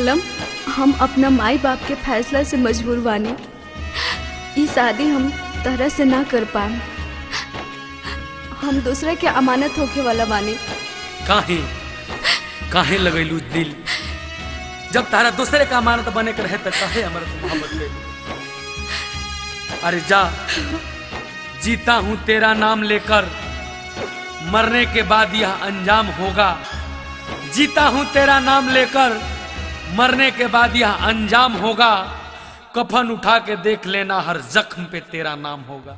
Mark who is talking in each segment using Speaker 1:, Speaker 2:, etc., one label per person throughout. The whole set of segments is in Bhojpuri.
Speaker 1: आलम, हम अपना माई बाप के फैसला से मजबूर बानी। ये शादी हम तरह से ना कर पाए। हम दूसरे के अमानत होके वाला बानी।
Speaker 2: काहे काहे लगैलू दिल? जब तारा दूसरे का अमानत बने के रहे तो काहे हमारा मोहब्बत ले? अरे जा, जीता हूं तेरा नाम लेकर, मरने के बाद यह अंजाम होगा। जीता हूं तेरा नाम लेकर, मरने के बाद यह अंजाम होगा। कफन उठा के देख लेना, हर जख्म पे तेरा नाम होगा।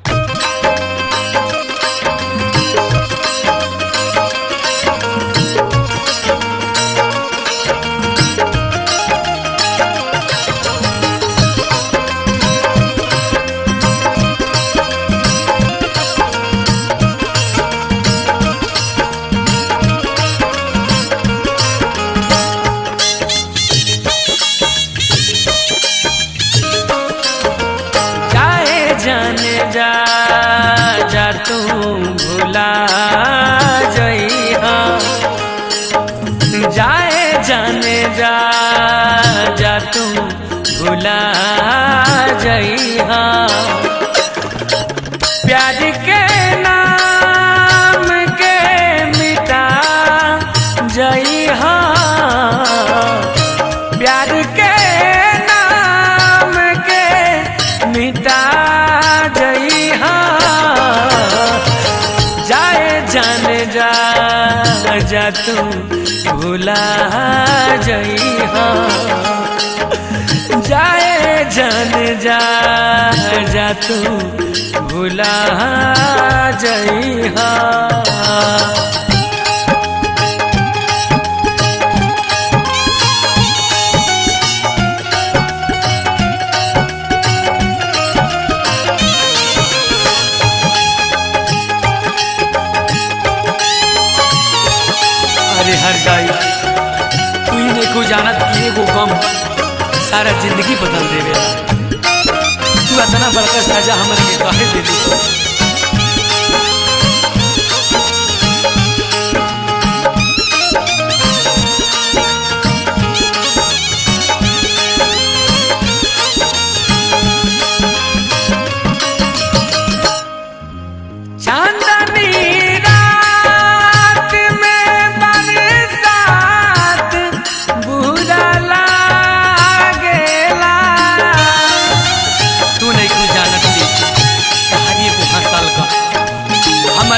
Speaker 2: जा तू भुला जइहा, जाए जाने जा तू भुला जइहा। प्यार के नाम के मिटा जइहा, प्यार के नाम के मिटा जा तू भुला जइहा, जाए जान जा तू भुला जइहा। अरे हर जाई तू ही को जानत कि एगो गम सारा जिंदगी बदल देवे। तू इतना बड़का सजा हमरे के काहे दे दी?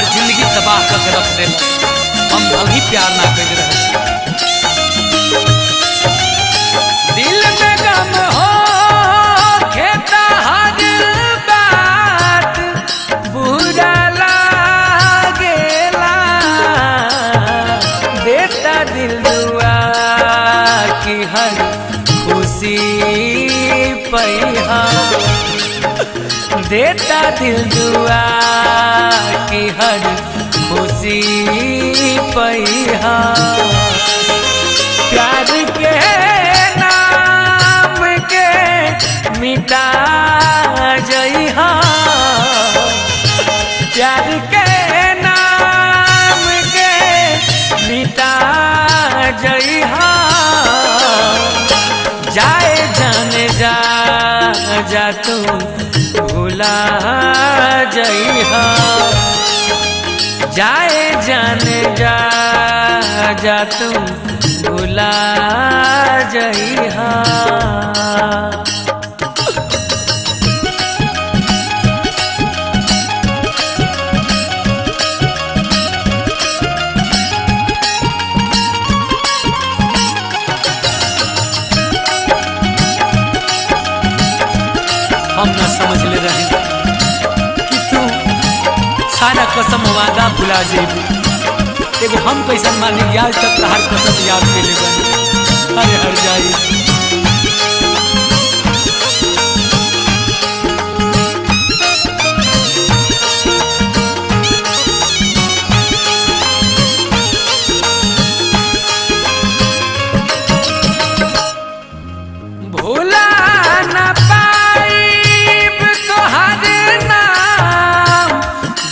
Speaker 2: जिंदगी तबाह करके रख दे। हम अभी प्यार ना कर रहे। दिल में गम हो खेता हर बात बुरा लागेला। देता दिल दुआ की हर खुशी पैहा, देता दिल दुआ की हर खुशी पैहा। प्यार के नाम के मिटा जइहा, प्यार के नाम के मिटा जइहा। जाए जाने जा तू भुला जइहा, जाए जाने जा तू भुला जइहा। हम न समझ ले रहे कि तू सारा कसम वादा भुला जेबू। एगो हम कैसन मानी आज तक हर कसम याद के ले बनी। अरे हर जाई भूला न पाइब तोहर नाम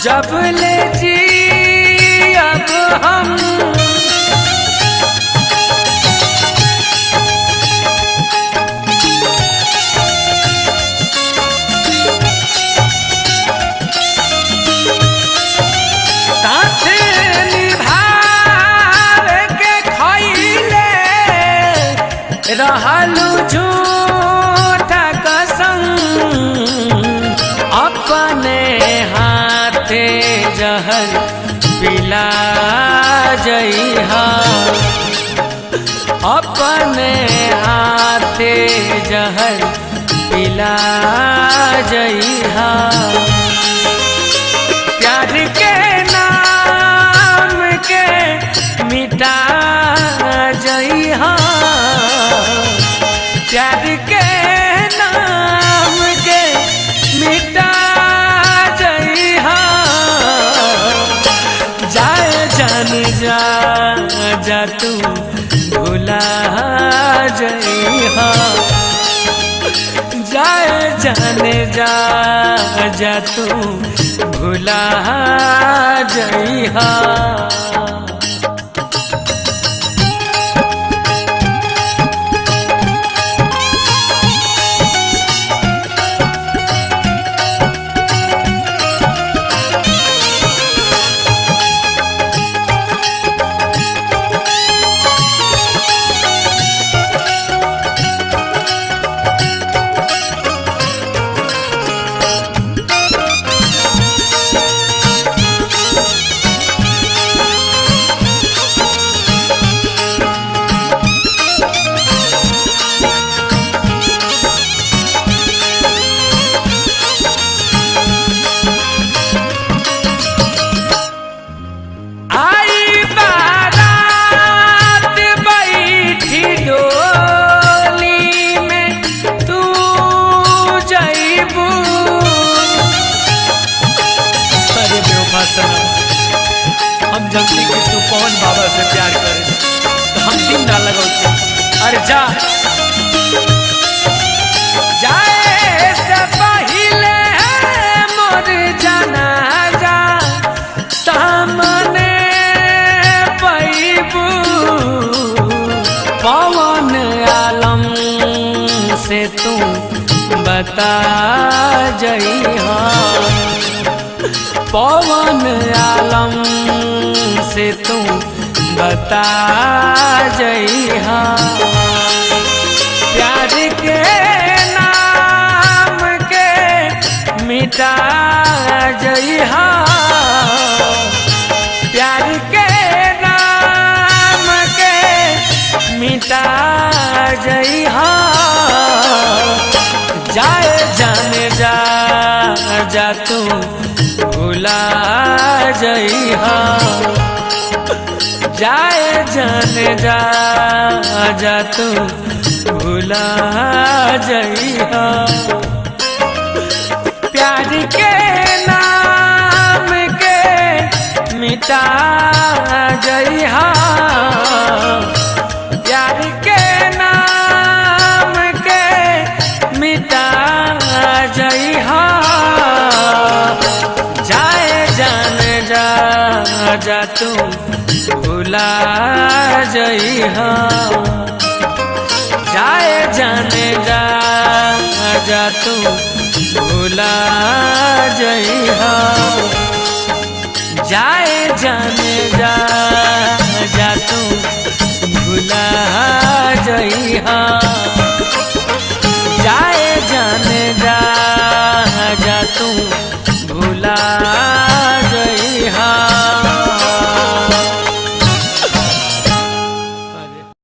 Speaker 2: जब ले जी अब हम जइहा अपने हाथे जहर पिला जइहा प्यार के नाम के मिटा जइहा प्यार के नाम के मिटा जइहा जाए जान जा जा तू भुला जइहा जाए जाने जा जा तू भुला जइहा हम जल्दी कि तू पवन बाबा से प्यार करे तो हम दिन ना लगाओ अरे जा जाए से पहले मोर जाना जा सामने पैबू पवन आलम से तू बता जइहा पवन आलम से तू बता जइहा प्यार के नाम के मिटा जइहा प्यार के नाम के मिटा जइहा जाए जाने जा जा तू भुला जइहा जाए जाने जा जा तू भुला जइहा प्यार के नाम के मिटा जइहा प्यार के नाम के मिटा जइहा जा तू भुला जइहा जाए जाने जा जा तू भुला जइहा जाए जाने जा जा तू भुला जइहा।